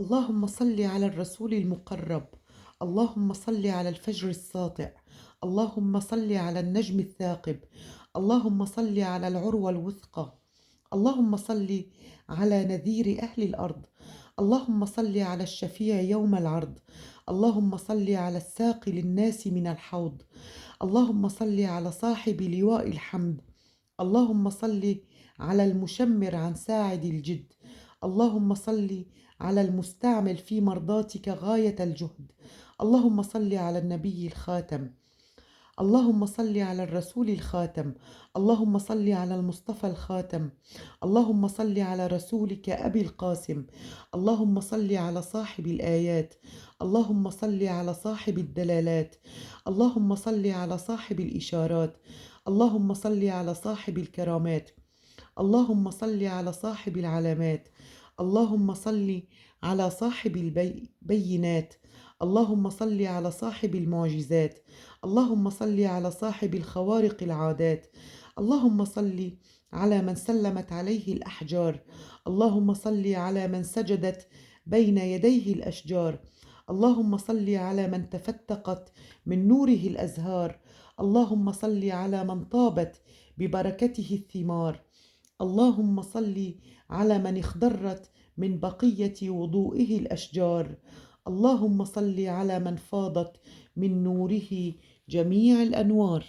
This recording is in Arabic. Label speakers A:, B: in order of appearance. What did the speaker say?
A: اللهم صل على الرسول المقرب. اللهم صل على الفجر الساطع. اللهم صل على النجم الثاقب. اللهم صل على العروة الوثقى. اللهم صل على نذير أهل الأرض. اللهم صل على الشفيع يوم العرض. اللهم صل على الساقي للناس من الحوض. اللهم صل على صاحب لواء الحمد. اللهم صل على المشمر عن ساعد الجد. اللهم صل على المستعمل في مرضاتك غاية الجهد. اللهم صل على النبي الخاتم. اللهم صل على الرسول الخاتم. اللهم صل على المصطفى الخاتم. اللهم صل على رسولك أبي القاسم. اللهم صل على صاحب الآيات. اللهم صل على صاحب الدلالات. اللهم صل على صاحب الإشارات. اللهم صل على صاحب الكرامات. اللهم صل على صاحب العلامات. اللهم صل على صاحب البينات. اللهم صل على صاحب المعجزات. اللهم صل على صاحب الخوارق العادات. اللهم صل على من سلمت عليه الأحجار. اللهم صل على من سجدت بين يديه الأشجار. اللهم صل على من تفتقت من نوره الأزهار. اللهم صل على من طابت ببركته الثمار. اللهم صل على من اخضرت من بقية وضوئه الأشجار. اللهم صل على من فاضت من نوره جميع الأنوار.